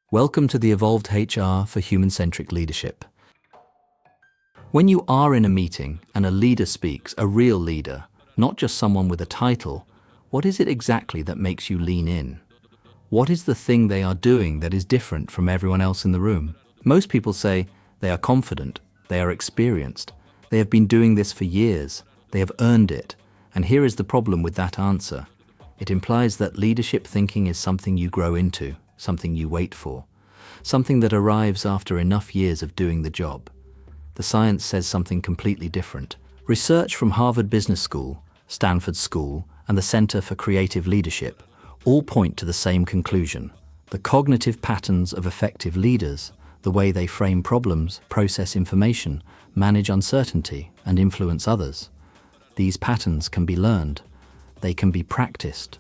Welcome to the Evolved HR for Human-Centric Leadership. When you are in a meeting and a leader speaks, a real leader, not just someone with a title, what is it exactly that makes you lean in? What is the thing they are doing that is different from everyone else in the room? Most people say they are confident, they are experienced, they have been doing this for years, they have earned it. And here is the problem with that answer. It implies that leadership thinking is something you grow into, something you wait for, something that arrives after enough years of doing the job. The science says something completely different. Research from Harvard Business School, Stanford School, and the Center for Creative Leadership all point to the same conclusion. The cognitive patterns of effective leaders, the way they frame problems, process information, manage uncertainty, and influence others. These patterns can be learned, they can be practiced,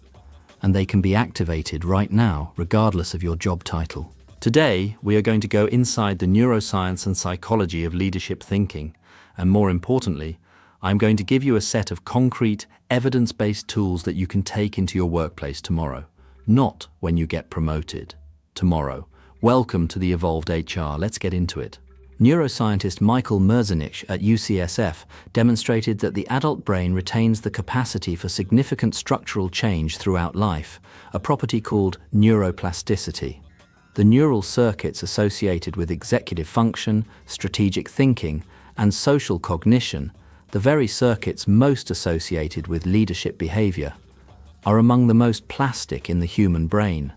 and they can be activated right now, regardless of your job title. Today, we are going to go inside the neuroscience and psychology of leadership thinking, and more importantly, I'm going to give you a set of concrete, evidence-based tools that you can take into your workplace tomorrow, not when you get promoted. Tomorrow. Welcome to the Evolved HR. Let's get into it. Neuroscientist Michael Merzenich at UCSF demonstrated that the adult brain retains the capacity for significant structural change throughout life, a property called neuroplasticity. The neural circuits associated with executive function, strategic thinking, and social cognition, the very circuits most associated with leadership behavior, are among the most plastic in the human brain.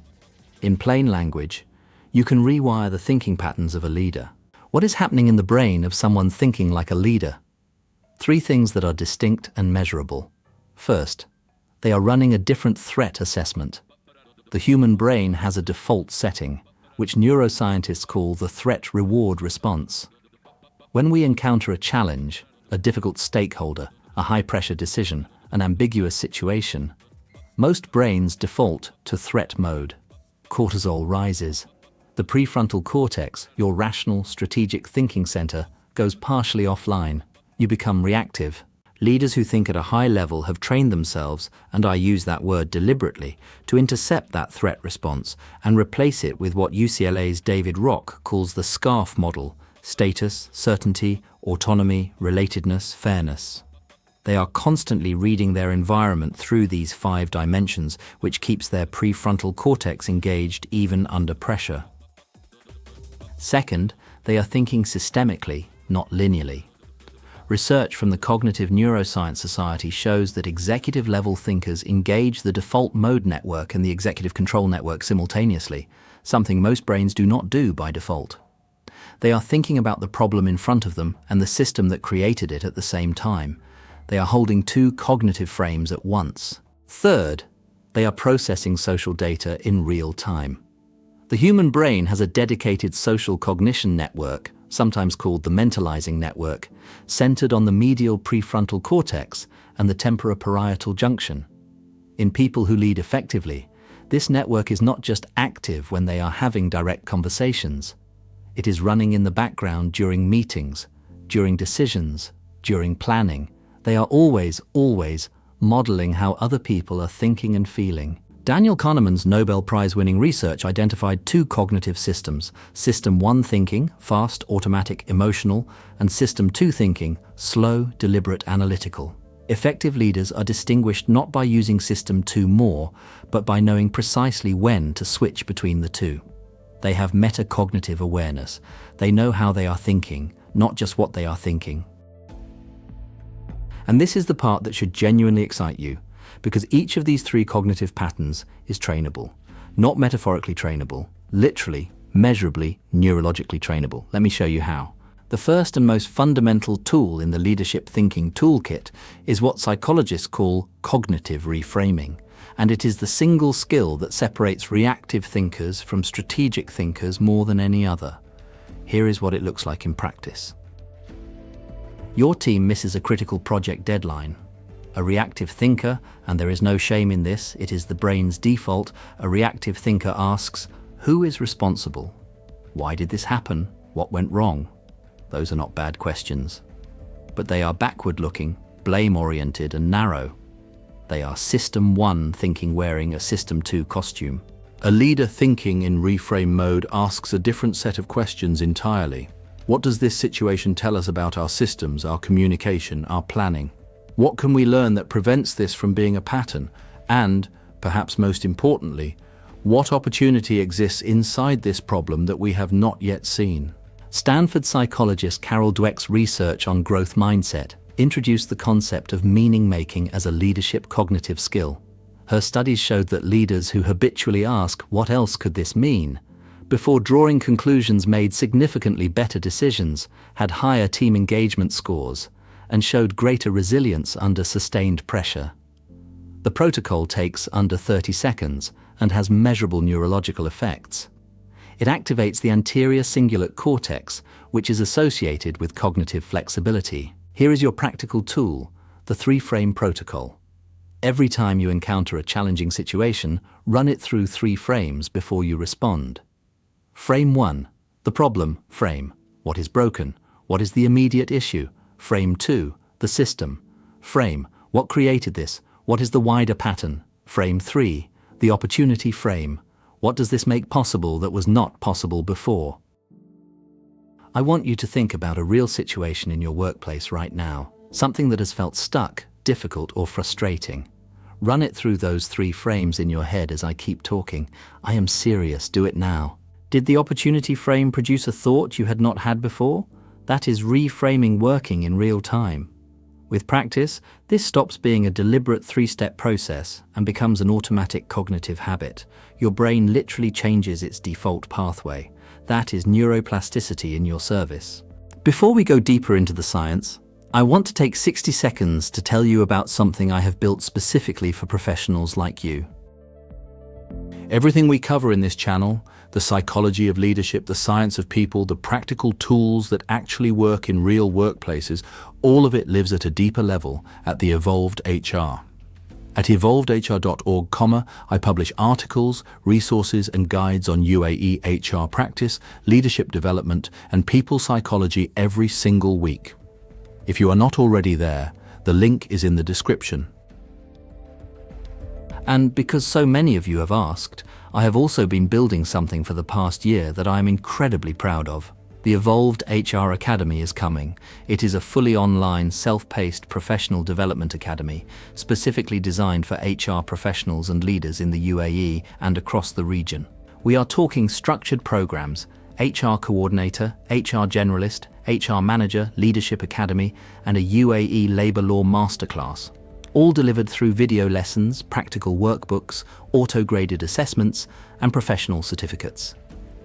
In plain language, you can rewire the thinking patterns of a leader. What is happening in the brain of someone thinking like a leader? 3 things that are distinct and measurable. First, they are running a different threat assessment. The human brain has a default setting, which neuroscientists call the threat-reward response. When we encounter a challenge, a difficult stakeholder, a high-pressure decision, an ambiguous situation, most brains default to threat mode. Cortisol rises. The prefrontal cortex, your rational, strategic thinking center, goes partially offline. You become reactive. Leaders who think at a high level have trained themselves, and I use that word deliberately, to intercept that threat response and replace it with what UCLA's David Rock calls the SCARF model: status, certainty, autonomy, relatedness, fairness. They are constantly reading their environment through these 5 dimensions, which keeps their prefrontal cortex engaged even under pressure. Second, they are thinking systemically, not linearly. Research from the Cognitive Neuroscience Society shows that executive-level thinkers engage the default mode network and the executive control network simultaneously, something most brains do not do by default. They are thinking about the problem in front of them and the system that created it at the same time. They are holding 2 cognitive frames at once. Third, they are processing social data in real time. The human brain has a dedicated social cognition network, sometimes called the mentalizing network, centered on the medial prefrontal cortex and the temporoparietal junction. In people who lead effectively, this network is not just active when they are having direct conversations. It is running in the background during meetings, during decisions, during planning. They are always modeling how other people are thinking and feeling. Daniel Kahneman's Nobel Prize-winning research identified 2 cognitive systems: System 1 thinking, fast, automatic, emotional, and System 2 thinking, slow, deliberate, analytical. Effective leaders are distinguished not by using System 2 more, but by knowing precisely when to switch between the 2. They have metacognitive awareness. They know how they are thinking, not just what they are thinking. And this is the part that should genuinely excite you, because each of these 3 cognitive patterns is trainable. Not metaphorically trainable, literally, measurably, neurologically trainable. Let me show you how. The first and most fundamental tool in the leadership thinking toolkit is what psychologists call cognitive reframing, and it is the single skill that separates reactive thinkers from strategic thinkers more than any other. Here is what it looks like in practice. Your team misses a critical project deadline. A reactive thinker, and there is no shame in this, it is the brain's default, a reactive thinker asks, who is responsible? Why did this happen? What went wrong? Those are not bad questions. But they are backward-looking, blame-oriented, and narrow. They are System 1 thinking wearing a System 2 costume. A leader thinking in reframe mode asks a different set of questions entirely. What does this situation tell us about our systems, our communication, our planning? What can we learn that prevents this from being a pattern? And, perhaps most importantly, what opportunity exists inside this problem that we have not yet seen? Stanford psychologist Carol Dweck's research on growth mindset introduced the concept of meaning-making as a leadership cognitive skill. Her studies showed that leaders who habitually ask, "What else could this mean?" before drawing conclusions made significantly better decisions, had higher team engagement scores, and showed greater resilience under sustained pressure. The protocol takes under 30 seconds and has measurable neurological effects. It activates the anterior cingulate cortex, which is associated with cognitive flexibility. Here is your practical tool, the 3-frame protocol. Every time you encounter a challenging situation, run it through 3 frames before you respond. Frame 1, the problem. Frame, what is broken? What is the immediate issue? Frame 2, the system. Frame, what created this? What is the wider pattern? Frame 3, the opportunity. Frame, what does this make possible that was not possible before? I want you to think about a real situation in your workplace right now, something that has felt stuck, difficult, or frustrating. Run it through those 3 frames in your head as I keep talking. I am serious, do it now. Did the opportunity frame produce a thought you had not had before? That is reframing working in real time. With practice, this stops being a deliberate 3-step process and becomes an automatic cognitive habit. Your brain literally changes its default pathway. That is neuroplasticity in your service. Before we go deeper into the science, I want to take 60 seconds to tell you about something I have built specifically for professionals like you. Everything we cover in this channel, the psychology of leadership, the science of people, the practical tools that actually work in real workplaces, all of it lives at a deeper level at the Evolved HR. At evolvedhr.org, I publish articles, resources and guides on UAE HR practice, leadership development and people psychology every single week. If you are not already there, the link is in the description. And because so many of you have asked, I have also been building something for the past year that I am incredibly proud of. The Evolved HR Academy is coming. It is a fully online, self-paced professional development academy, specifically designed for HR professionals and leaders in the UAE and across the region. We are talking structured programs, HR coordinator, HR generalist, HR manager, leadership academy, and a UAE labor law masterclass. All delivered through video lessons, practical workbooks, auto-graded assessments, and professional certificates.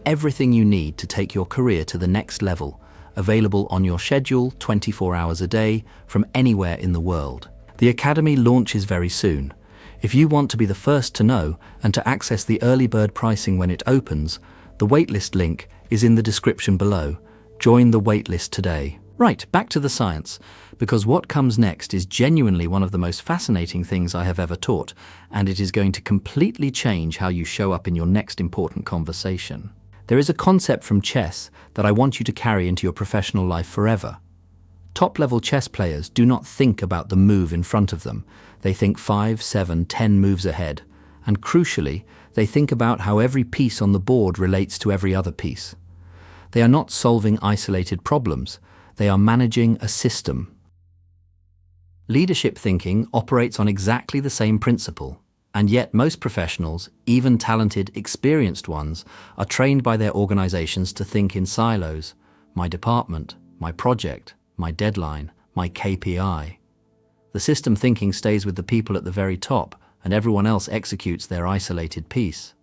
Everything you need to take your career to the next level, available on your schedule 24 hours a day from anywhere in the world. The Academy launches very soon. If you want to be the first to know and to access the early bird pricing when it opens, the waitlist link is in the description below. Join the waitlist today. Right, back to the science, because what comes next is genuinely one of the most fascinating things I have ever taught, and it is going to completely change how you show up in your next important conversation. There is a concept from chess that I want you to carry into your professional life forever. Top-level chess players do not think about the move in front of them. They think 5, 7, 10 moves ahead, and crucially, they think about how every piece on the board relates to every other piece. They are not solving isolated problems. They are managing a system. Leadership thinking operates on exactly the same principle, and yet most professionals, even talented, experienced ones, are trained by their organizations to think in silos. My department, my project, my deadline, my KPI. The system thinking stays with the people at the very top, and everyone else executes their isolated piece.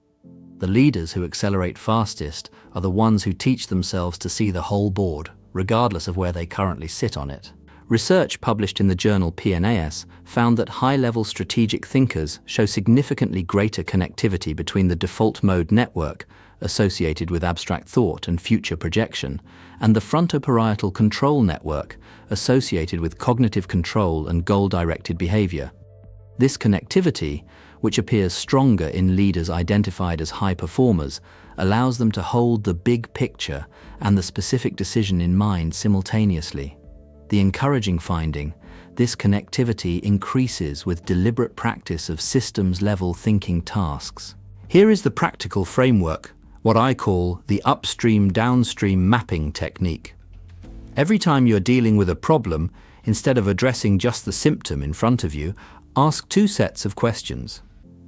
The leaders who accelerate fastest are the ones who teach themselves to see the whole board, regardless of where they currently sit on it. Research published in the journal PNAS found that high-level strategic thinkers show significantly greater connectivity between the default mode network, associated with abstract thought and future projection, and the frontoparietal control network, associated with cognitive control and goal-directed behavior. This connectivity, which appears stronger in leaders identified as high performers, allows them to hold the big picture and the specific decision in mind simultaneously. The encouraging finding, this connectivity increases with deliberate practice of systems-level thinking tasks. Here is the practical framework, what I call the upstream-downstream mapping technique. Every time you're dealing with a problem, instead of addressing just the symptom in front of you, ask two sets of questions.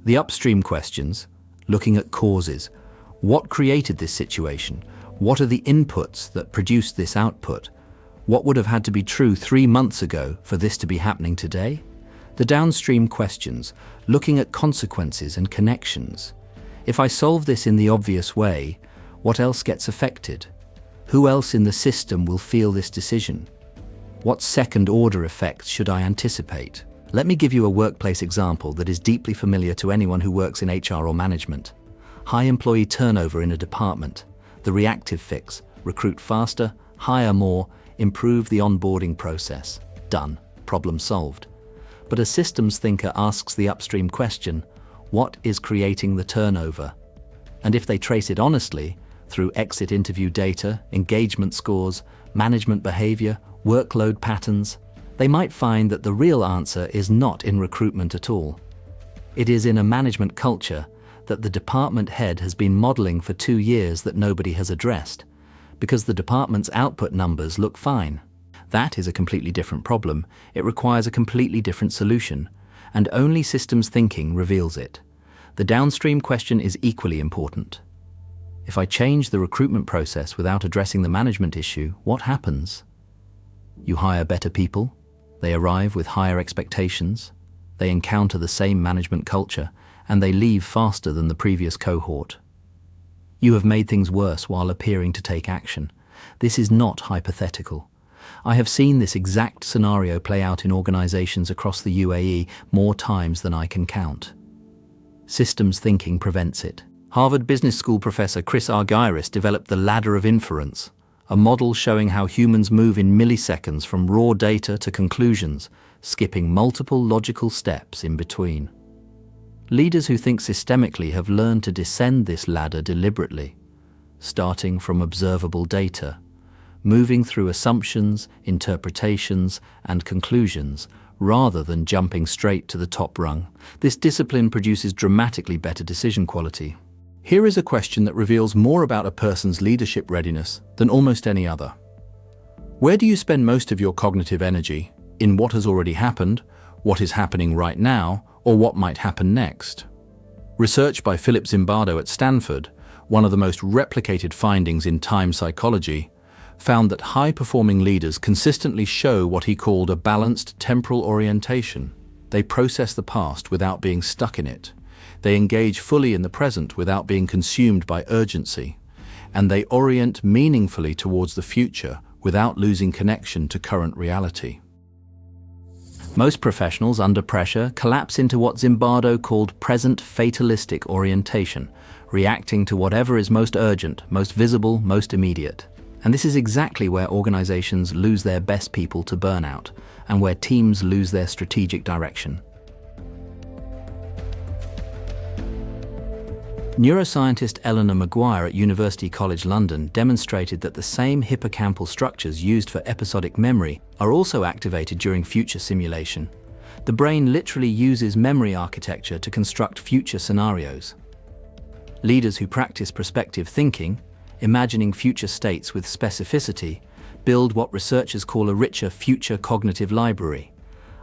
The upstream questions, looking at causes. What created this situation? What are the inputs that produced this output? What would have had to be true 3 months ago for this to be happening today? The downstream questions, looking at consequences and connections. If I solve this in the obvious way, what else gets affected? Who else in the system will feel this decision? What second-order effects should I anticipate? Let me give you a workplace example that is deeply familiar to anyone who works in HR or management. High employee turnover in a department. The reactive fix: recruit faster, hire more, improve the onboarding process. Done. Problem solved. But a systems thinker asks the upstream question, what is creating the turnover? And if they trace it honestly, through exit interview data, engagement scores, management behavior, workload patterns, they might find that the real answer is not in recruitment at all. It is in a management culture that the department head has been modeling for 2 years that nobody has addressed, because the department's output numbers look fine. That is a completely different problem. It requires a completely different solution, and only systems thinking reveals it. The downstream question is equally important. If I change the recruitment process without addressing the management issue, what happens? You hire better people, they arrive with higher expectations, they encounter the same management culture, and they leave faster than the previous cohort. You have made things worse while appearing to take action. This is not hypothetical. I have seen this exact scenario play out in organizations across the UAE more times than I can count. Systems thinking prevents it. Harvard Business School professor Chris Argyris developed the ladder of inference, a model showing how humans move in milliseconds from raw data to conclusions, skipping multiple logical steps in between. Leaders who think systemically have learned to descend this ladder deliberately, starting from observable data, moving through assumptions, interpretations, and conclusions, rather than jumping straight to the top rung. This discipline produces dramatically better decision quality. Here is a question that reveals more about a person's leadership readiness than almost any other. Where do you spend most of your cognitive energy? In what has already happened, what is happening right now, or what might happen next? Research by Philip Zimbardo at Stanford, one of the most replicated findings in time psychology, found that high-performing leaders consistently show what he called a balanced temporal orientation. They process the past without being stuck in it. They engage fully in the present without being consumed by urgency. And they orient meaningfully towards the future without losing connection to current reality. Most professionals under pressure collapse into what Zimbardo called present fatalistic orientation, reacting to whatever is most urgent, most visible, most immediate. And this is exactly where organizations lose their best people to burnout, and where teams lose their strategic direction. Neuroscientist Eleanor Maguire at University College London demonstrated that the same hippocampal structures used for episodic memory are also activated during future simulation. The brain literally uses memory architecture to construct future scenarios. Leaders who practice prospective thinking, imagining future states with specificity, build what researchers call a richer future cognitive library,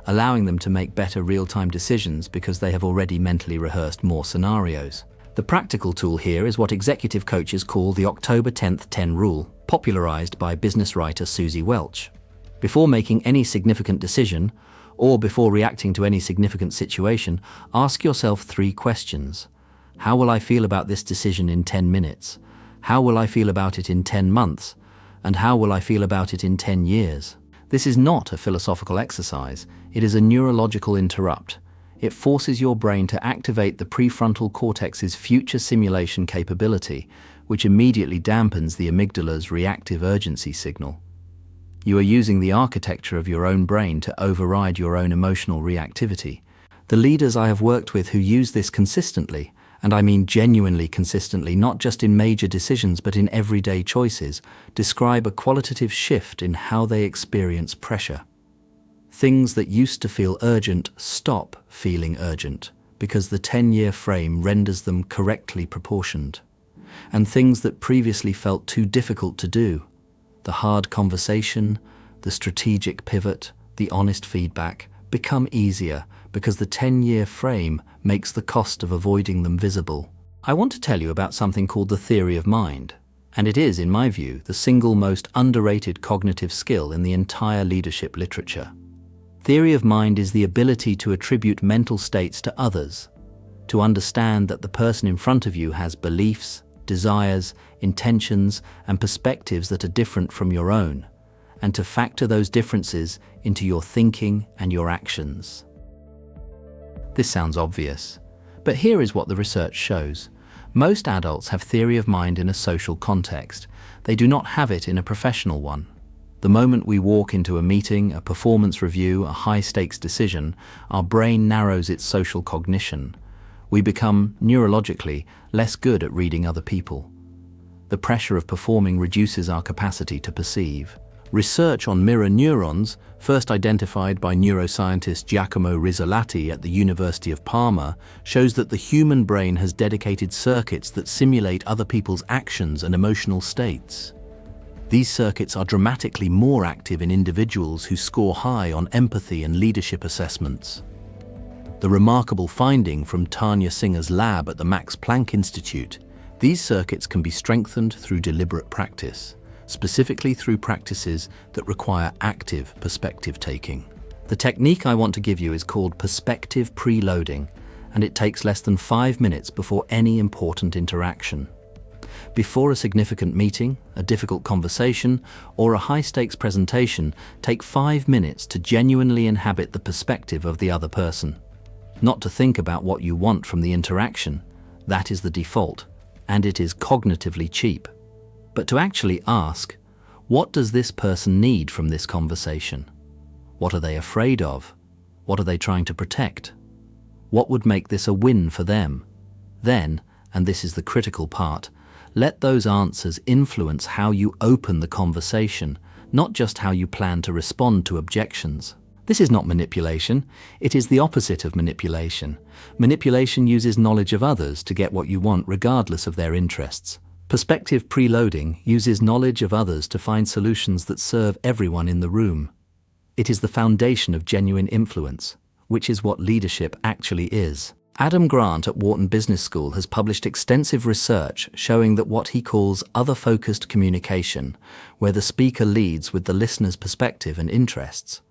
allowing them to make better real-time decisions because they have already mentally rehearsed more scenarios. The practical tool here is what executive coaches call the October 10th 10 rule, popularized by business writer Susie Welch. Before making any significant decision, or before reacting to any significant situation, ask yourself 3 questions. How will I feel about this decision in 10 minutes? How will I feel about it in 10 months? And how will I feel about it in 10 years? This is not a philosophical exercise, it is a neurological interrupt. It forces your brain to activate the prefrontal cortex's future simulation capability, which immediately dampens the amygdala's reactive urgency signal. You are using the architecture of your own brain to override your own emotional reactivity. The leaders I have worked with who use this consistently, and I mean genuinely consistently, not just in major decisions but in everyday choices, describe a qualitative shift in how they experience pressure. Things that used to feel urgent stop feeling urgent because the 10-year frame renders them correctly proportioned. And things that previously felt too difficult to do, the hard conversation, the strategic pivot, the honest feedback, become easier because the 10-year frame makes the cost of avoiding them visible. I want to tell you about something called the theory of mind, and it is, in my view, the single most underrated cognitive skill in the entire leadership literature. Theory of mind is the ability to attribute mental states to others, to understand that the person in front of you has beliefs, desires, intentions, and perspectives that are different from your own, and to factor those differences into your thinking and your actions. This sounds obvious, but here is what the research shows. Most adults have theory of mind in a social context. They do not have it in a professional one. The moment we walk into a meeting, a performance review, a high-stakes decision, our brain narrows its social cognition. We become, neurologically, less good at reading other people. The pressure of performing reduces our capacity to perceive. Research on mirror neurons, first identified by neuroscientist Giacomo Rizzolatti at the University of Parma, shows that the human brain has dedicated circuits that simulate other people's actions and emotional states. These circuits are dramatically more active in individuals who score high on empathy and leadership assessments. The remarkable finding from Tanya Singer's lab at the Max Planck Institute, these circuits can be strengthened through deliberate practice, specifically through practices that require active perspective taking. The technique I want to give you is called perspective preloading, and it takes less than 5 minutes before any important interaction. Before a significant meeting, a difficult conversation, or a high-stakes presentation, take 5 minutes to genuinely inhabit the perspective of the other person. Not to think about what you want from the interaction, that is the default, and it is cognitively cheap. But to actually ask, what does this person need from this conversation? What are they afraid of? What are they trying to protect? What would make this a win for them? Then, and this is the critical part, let those answers influence how you open the conversation, not just how you plan to respond to objections. This is not manipulation, it is the opposite of manipulation. Manipulation uses knowledge of others to get what you want regardless of their interests. Perspective preloading uses knowledge of others to find solutions that serve everyone in the room. It is the foundation of genuine influence, which is what leadership actually is. Adam Grant at Wharton Business School has published extensive research showing that what he calls other-focused communication, where the speaker leads with the listener's perspective and interests,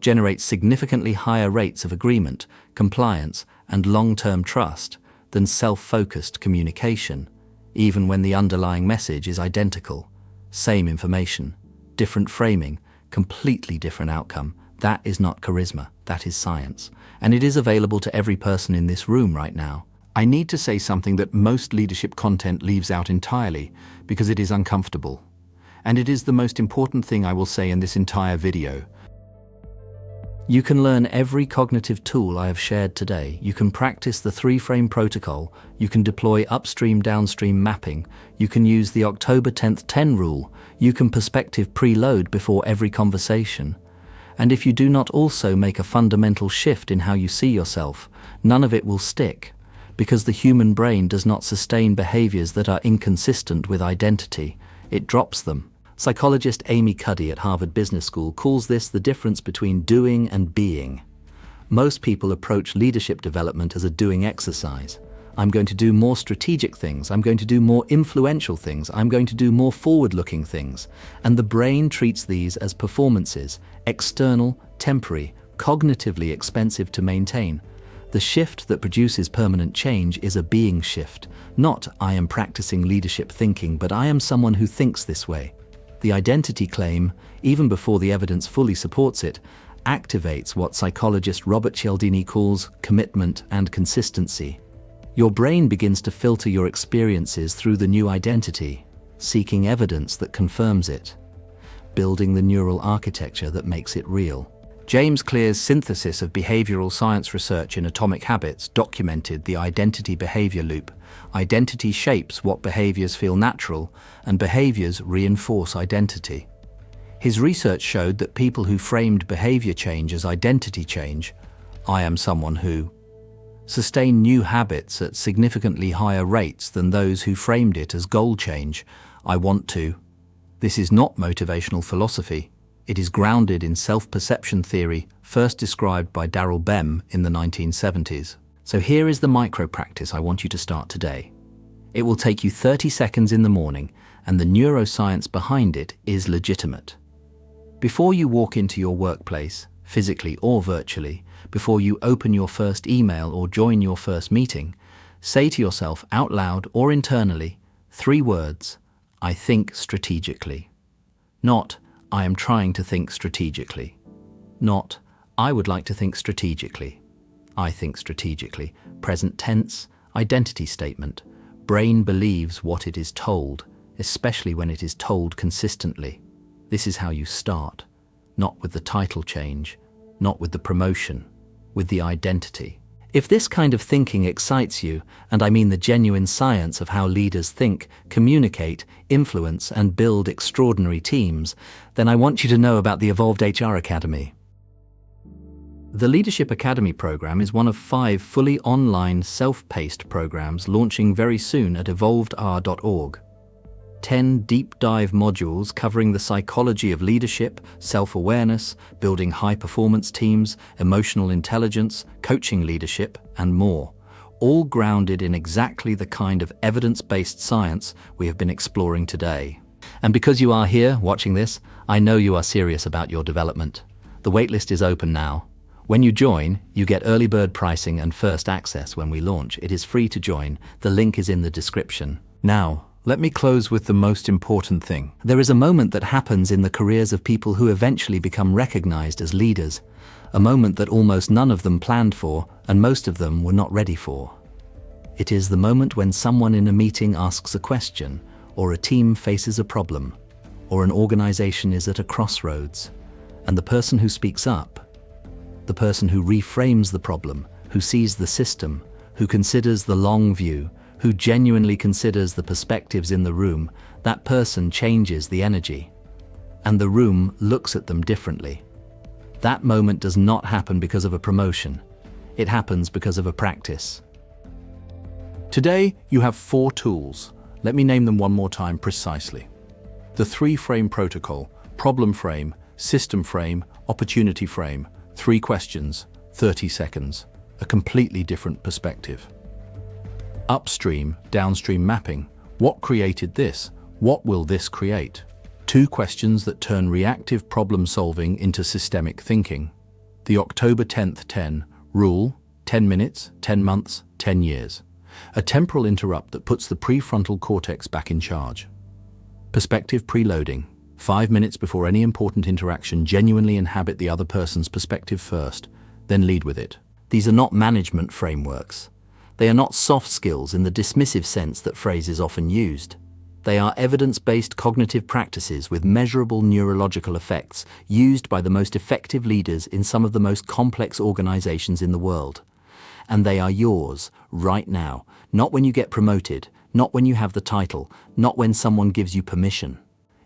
generates significantly higher rates of agreement, compliance, and long-term trust than self-focused communication, even when the underlying message is identical. Same information, different framing, completely different outcome. That is not charisma, that is science. And it is available to every person in this room right now. I need to say something that most leadership content leaves out entirely because it is uncomfortable. And it is the most important thing I will say in this entire video. You can learn every cognitive tool I have shared today. You can practice the 3-frame protocol. You can deploy upstream-downstream mapping. You can use the October 10th 10 rule. You can perspective preload before every conversation. And if you do not also make a fundamental shift in how you see yourself, none of it will stick, because the human brain does not sustain behaviors that are inconsistent with identity. It drops them. Psychologist Amy Cuddy at Harvard Business School calls this the difference between doing and being. Most people approach leadership development as a doing exercise. I'm going to do more strategic things. I'm going to do more influential things. I'm going to do more forward-looking things. And the brain treats these as performances, external, temporary, cognitively expensive to maintain. The shift that produces permanent change is a being shift, not I am practicing leadership thinking, but I am someone who thinks this way. The identity claim, even before the evidence fully supports it, activates what psychologist Robert Cialdini calls commitment and consistency. Your brain begins to filter your experiences through the new identity, seeking evidence that confirms it, building the neural architecture that makes it real. James Clear's synthesis of behavioral science research in Atomic Habits documented the identity behavior loop. Identity shapes what behaviors feel natural, and behaviors reinforce identity. His research showed that people who framed behavior change as identity change, I am someone who, sustain new habits at significantly higher rates than those who framed it as goal change. I want to. This is not motivational philosophy. It is grounded in self-perception theory, first described by Darrell Bem in the 1970s. So here is the micro-practice I want you to start today. It will take you 30 seconds in the morning, and the neuroscience behind it is legitimate. Before you walk into your workplace, physically or virtually, before you open your first email or join your first meeting, say to yourself out loud or internally 3 words: I think strategically. Not, I am trying to think strategically. Not, I would like to think strategically. I think strategically. Present tense, identity statement. Brain believes what it is told, especially when it is told consistently. This is how you start, not with the title change, not with the promotion, with the identity. If this kind of thinking excites you, and I mean the genuine science of how leaders think, communicate, influence, and build extraordinary teams, then I want you to know about the Evolved HR Academy. The Leadership Academy program is one of 5 fully online, self-paced programs launching very soon at evolvedr.org. 10 deep dive modules covering the psychology of leadership, self-awareness, building high-performance teams, emotional intelligence, coaching leadership, and more, all grounded in exactly the kind of evidence-based science we have been exploring today. And because you are here watching this, I know you are serious about your development. The waitlist is open now. When you join, you get early bird pricing and first access when we launch. It is free to join. The link is in the description. Now, let me close with the most important thing. There is a moment that happens in the careers of people who eventually become recognized as leaders, a moment that almost none of them planned for and most of them were not ready for. It is the moment when someone in a meeting asks a question, or a team faces a problem, or an organization is at a crossroads, and the person who speaks up, the person who reframes the problem, who sees the system, who considers the long view, who genuinely considers the perspectives in the room, that person changes the energy. And the room looks at them differently. That moment does not happen because of a promotion. It happens because of a practice. Today, you have 4 tools. Let me name them one more time precisely. The 3-frame protocol: problem frame, system frame, opportunity frame. 3 questions, 30 seconds. A completely different perspective. Upstream, downstream mapping. What created this? What will this create? 2 questions that turn reactive problem solving into systemic thinking. The October 10th 10 rule: 10 minutes, 10 months, 10 years. A temporal interrupt that puts the prefrontal cortex back in charge. Perspective preloading. 5 minutes before any important interaction, genuinely inhabit the other person's perspective first, then lead with it. These are not management frameworks. They are not soft skills in the dismissive sense that phrase is often used. They are evidence-based cognitive practices with measurable neurological effects used by the most effective leaders in some of the most complex organizations in the world. And they are yours right now, not when you get promoted, not when you have the title, not when someone gives you permission.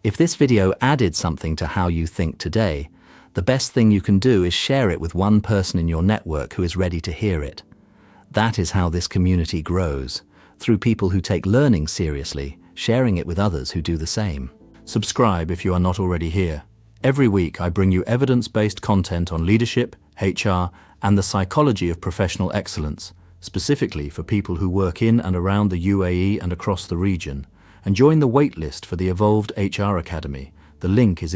If this video added something to how you think today, the best thing you can do is share it with one person in your network who is ready to hear it. That is how this community grows, through people who take learning seriously, sharing it with others who do the same. Subscribe if you are not already here. Every week I bring you evidence-based content on leadership, HR, and the psychology of professional excellence, specifically for people who work in and around the UAE and across the region. And join the waitlist for the Evolved HR Academy. The link is